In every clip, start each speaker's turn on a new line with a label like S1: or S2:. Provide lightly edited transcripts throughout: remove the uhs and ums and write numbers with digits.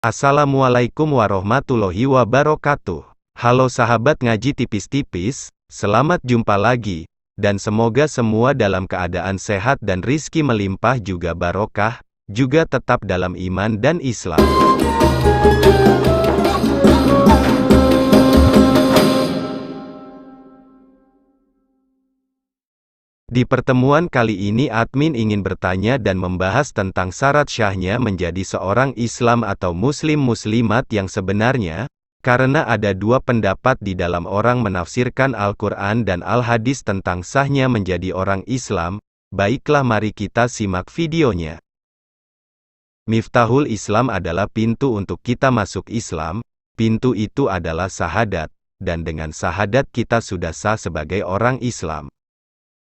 S1: Assalamualaikum warahmatullahi wabarakatuh. Halo sahabat ngaji tipis-tipis, selamat jumpa lagi, dan semoga semua dalam keadaan sehat dan rizki melimpah juga barokah, juga tetap dalam iman dan Islam. Di pertemuan kali ini admin ingin bertanya dan membahas tentang syarat syahnya menjadi seorang Islam atau muslim-muslimat yang sebenarnya, karena ada dua pendapat di dalam orang menafsirkan Al-Quran dan Al-Hadis tentang sahnya menjadi orang Islam. Baiklah, mari kita simak videonya. Miftahul Islam adalah pintu untuk kita masuk Islam, pintu itu adalah syahadat, dan dengan syahadat kita sudah sah sebagai orang Islam.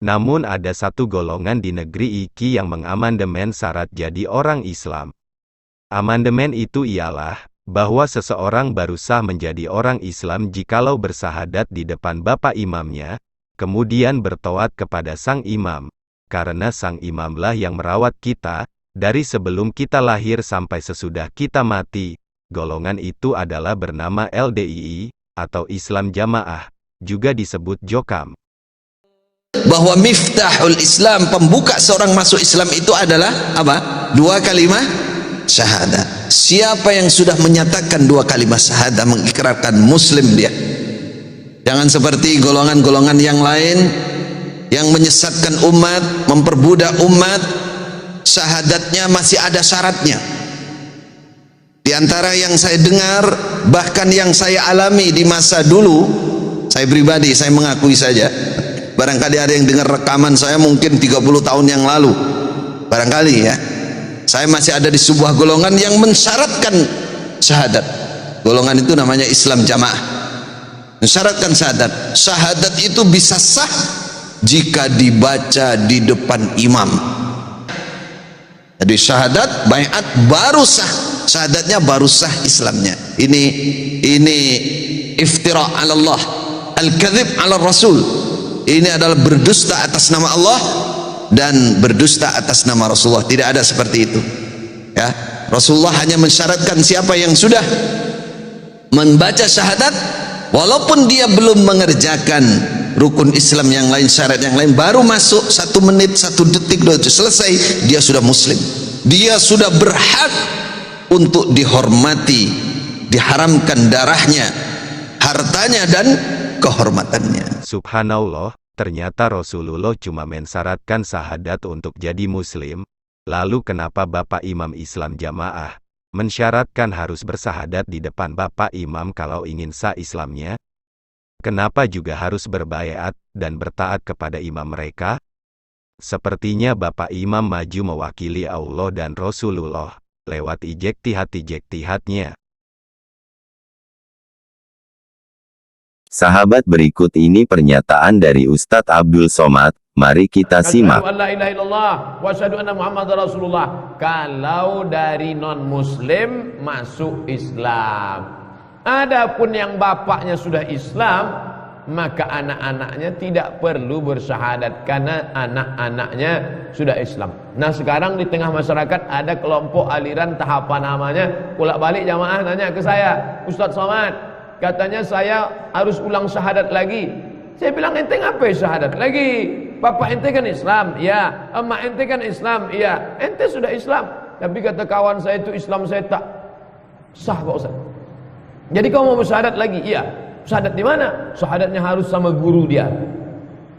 S1: Namun ada satu golongan di negeri iki yang mengamandemen syarat jadi orang Islam. Amandemen itu ialah, bahwa seseorang baru sah menjadi orang Islam jikalau bersahadat di depan bapak imamnya, kemudian bertoat kepada sang imam, karena sang imamlah yang merawat kita, dari sebelum kita lahir sampai sesudah kita mati. Golongan itu adalah bernama LDII, atau Islam Jamaah, juga disebut Jokam.
S2: Bahwa miftahul Islam, pembuka seorang masuk Islam itu adalah apa? Dua kalimat syahadat. Siapa yang sudah menyatakan dua kalimat syahadat, mengikrarkan muslim dia. Jangan seperti golongan-golongan yang lain yang menyesatkan umat, memperbudak umat, syahadatnya masih ada syaratnya. Di antara yang saya dengar, bahkan yang saya alami di masa dulu, saya pribadi, saya mengakui saja, barangkali ada yang dengar rekaman saya mungkin 30 tahun yang lalu, barangkali ya, saya masih ada di sebuah golongan yang mensyaratkan syahadat. Golongan itu namanya Islam Jamaah, mensyaratkan syahadat. Syahadat itu bisa sah jika dibaca di depan imam. Jadi syahadat, baiat baru sah, syahadatnya baru sah Islamnya. Ini iftira' ala Allah, al-kadhib ala Rasul. Ini adalah berdusta atas nama Allah dan berdusta atas nama Rasulullah. Tidak ada seperti itu ya. Rasulullah hanya mensyaratkan siapa yang sudah membaca syahadat, walaupun dia belum mengerjakan rukun Islam yang lain, syarat yang lain, baru masuk 1 menit, 1 detik, 2 detik selesai, dia sudah muslim, dia sudah berhak untuk dihormati, diharamkan darahnya, hartanya, dan kehormatannya.
S1: Subhanallah, ternyata Rasulullah cuma mensyaratkan syahadat untuk jadi muslim. Lalu kenapa Bapak Imam Islam Jamaah mensyaratkan harus bersahadat di depan Bapak Imam kalau ingin sah Islamnya? Kenapa juga harus berbaiat dan bertaat kepada imam mereka? Sepertinya Bapak Imam maju mewakili Allah dan Rasulullah lewat ijtihad-ijtihadnya.
S3: Sahabat, berikut ini pernyataan dari Ustadz Abdul Somad. Mari kita simak.
S4: Kalau dari non muslim masuk Islam, adapun yang bapaknya sudah Islam, maka anak-anaknya tidak perlu bersyahadat karena anak-anaknya sudah Islam. Nah, sekarang di tengah masyarakat ada kelompok aliran tahapan namanya, bolak balik jamaah nanya ke saya, Ustadz Somad, katanya saya harus ulang syahadat lagi. Saya bilang, ente ngapain syahadat lagi? Bapak ente kan Islam, ya. Emak ente kan Islam, ya. Ente sudah Islam. Tapi kata kawan saya itu Islam saya tak sah, Pak Ustaz. Jadi kau mau bersyahadat lagi? Iya. Syahadat di mana? Syahadatnya harus sama guru dia.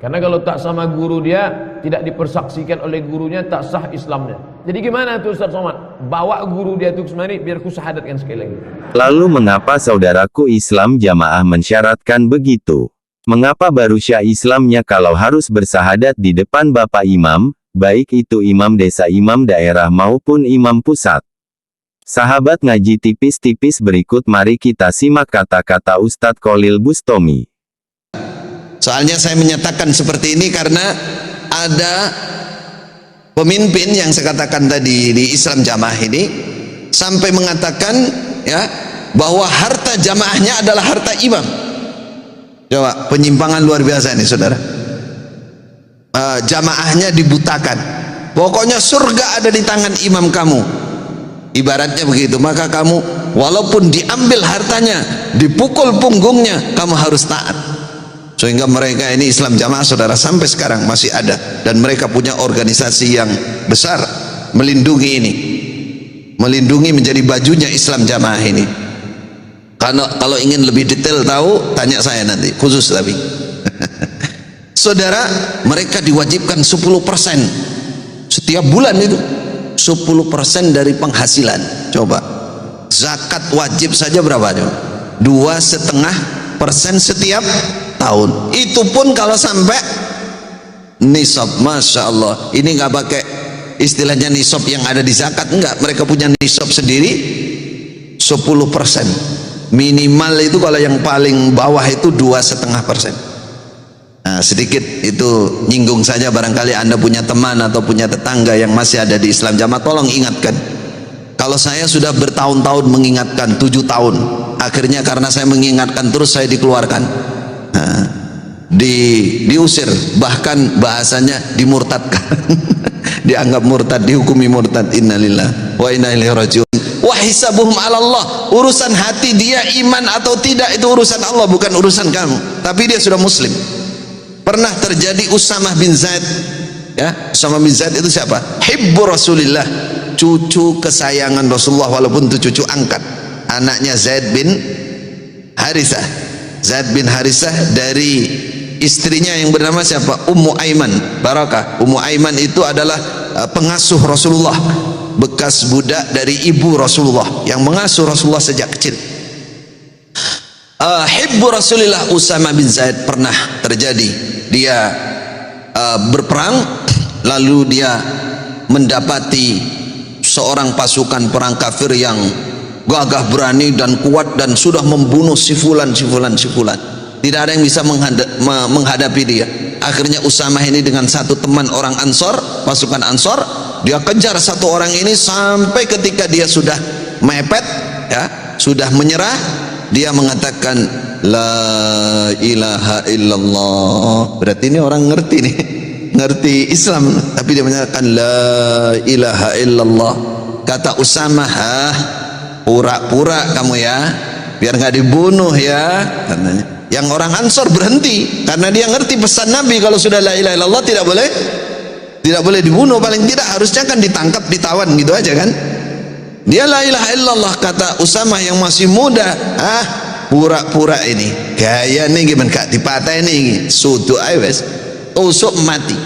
S4: Karena kalau tak sama guru dia, tidak dipersaksikan oleh gurunya, tak sah Islamnya. Jadi gimana tuh Ustaz Somad? Bawa guru dia tuh kemari biar ku syahadatkan sekali lagi.
S3: Lalu mengapa saudaraku Islam Jamaah mensyaratkan begitu? Mengapa baru syah Islamnya kalau harus bersahadat di depan Bapak Imam, baik itu imam desa, imam daerah maupun imam pusat? Sahabat ngaji tipis-tipis, berikut mari kita simak kata-kata Ustadz Khalil Bustami.
S2: Soalnya saya menyatakan seperti ini karena ada pemimpin yang saya katakan tadi di Islam Jamaah ini sampai mengatakan ya bahwa harta jamaahnya adalah harta imam. Coba, penyimpangan luar biasa ini saudara. Jamaahnya dibutakan, pokoknya surga ada di tangan imam kamu. Ibaratnya begitu. Maka kamu walaupun diambil hartanya, dipukul punggungnya, kamu harus taat. Sehingga mereka ini Islam Jamaah saudara sampai sekarang masih ada, dan mereka punya organisasi yang besar melindungi ini, melindungi menjadi bajunya Islam Jamaah ini. Karena kalau ingin lebih detail tahu, tanya saya nanti khusus. Tapi saudara, mereka diwajibkan 10% setiap bulan, itu 10% dari penghasilan. Coba zakat wajib saja berapa coba? 2,5% setiap tahun. Itu pun kalau sampai nisab. Masya Allah, ini nggak pakai istilahnya nisab yang ada di zakat, enggak. Mereka punya nisab sendiri 10%. Minimal itu kalau yang paling bawah itu 2,5%. Nah, sedikit itu nyinggung saja, barangkali Anda punya teman atau punya tetangga yang masih ada di Islam Jamaah, tolong ingatkan. Kalau saya sudah bertahun-tahun mengingatkan, 7 tahun, akhirnya karena saya mengingatkan terus saya dikeluarkan. Nah, diusir, bahkan bahasanya dimurtadkan. Dianggap murtad, dihukumi murtad. Innalillah wa inna ilaihi rajiun. Wa hisabuhum 'ala Allah. Urusan hati dia iman atau tidak itu urusan Allah, bukan urusan kamu. Tapi dia sudah muslim. Pernah terjadi Usamah bin Zaid, ya. Usamah bin Zaid itu siapa? Hibbu Rasulillah, cucu kesayangan Rasulullah, walaupun itu cucu angkat, anaknya Zaid bin Harithah. Zaid bin Harithah dari istrinya yang bernama siapa? Ummu Aiman Barakah. Ummu Aiman itu adalah pengasuh Rasulullah, bekas budak dari ibu Rasulullah yang mengasuh Rasulullah sejak kecil. Hibbu Rasulillah. Usamah bin Zaid pernah terjadi dia berperang, lalu dia mendapati seorang pasukan perang kafir yang gagah berani dan kuat dan sudah membunuh si fulan. Tidak ada yang bisa menghadapi dia. Akhirnya Usamah ini dengan satu teman orang Ansor, pasukan Ansor, dia kejar satu orang ini sampai ketika dia sudah mepet, ya, sudah menyerah, dia mengatakan la ilaha illallah. Berarti ini orang ngerti nih, ngerti Islam, tapi dia menyatakan la ilaha illallah. Kata Usamah, pura-pura kamu ya, biar nggak dibunuh ya, katanya. Yang orang Ansor berhenti karena dia ngerti pesan Nabi, kalau sudah la ilaha illallah tidak boleh dibunuh, paling tidak harusnya kan ditangkap, ditawan gitu aja kan. Dia la ilaha illallah. Kata Usamah yang masih muda, pura-pura ini gaya nih gimana kak, dipatah ini sudu awas usuk mati.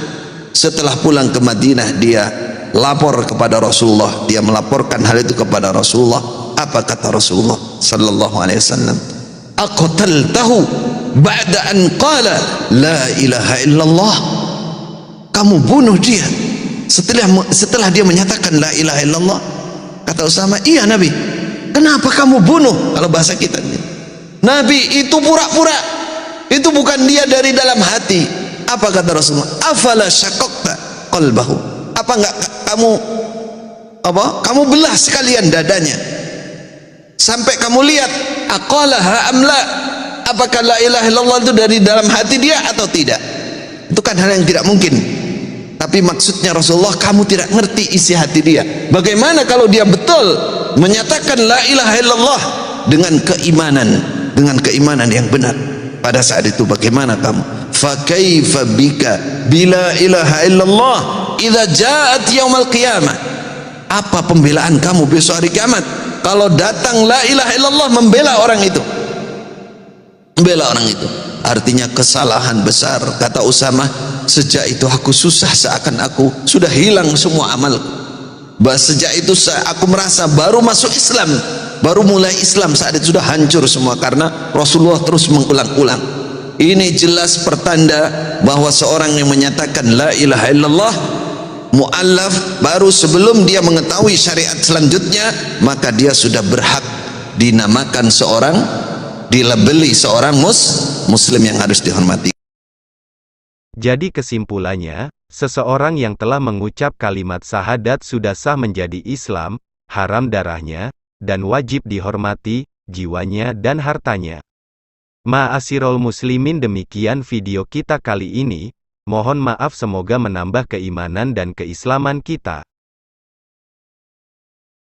S2: Setelah pulang ke Madinah, dia lapor kepada Rasulullah, dia melaporkan hal itu kepada Rasulullah. Apa kata Rasulullah sallallahu alaihi wasallam? Aqtaltahu ba'da an qala la ilaha illallah. Kamu bunuh dia setelah dia menyatakan la ilaha illallah. Kata Usamah, iya Nabi. Kenapa kamu bunuh? Kalau bahasa kita, Nabi itu pura-pura, itu bukan dia dari dalam hati. Apa kata Rasulullah? Afala syaqaqta qalbahu. Apa enggak kamu belah sekalian dadanya sampai kamu lihat aqalaha amla, apakah la ilaha illallah itu dari dalam hati dia atau tidak? Itu kan hal yang tidak mungkin. Tapi maksudnya Rasulullah, kamu tidak ngerti isi hati dia. Bagaimana kalau dia betul menyatakan la ilaha illallah dengan keimanan yang benar pada saat itu? Bagaimana kamu? Fa kaifa bika bila ilaha illallah idza ja'at yaumil qiyamah. Apa pembelaan kamu besok hari kiamat kalau datang la ilaha illallah membela orang itu? Membela orang itu artinya kesalahan besar. Kata Usamah, sejak itu aku susah, seakan aku sudah hilang semua amalku. Sejak itu aku merasa baru masuk Islam, baru mulai Islam, saat itu sudah hancur semua karena Rasulullah terus mengulang-ulang. Ini jelas pertanda bahwa seorang yang menyatakan la ilaha illallah mu'allaf, baru sebelum dia mengetahui syariat selanjutnya, maka dia sudah berhak dinamakan seorang, dilabeli seorang muslim yang harus dihormati.
S1: Jadi kesimpulannya, seseorang yang telah mengucap kalimat syahadat sudah sah menjadi Islam, haram darahnya, dan wajib dihormati, jiwanya dan hartanya. Ma'asyiral muslimin, demikian video kita kali ini. Mohon maaf, semoga menambah keimanan dan keislaman kita.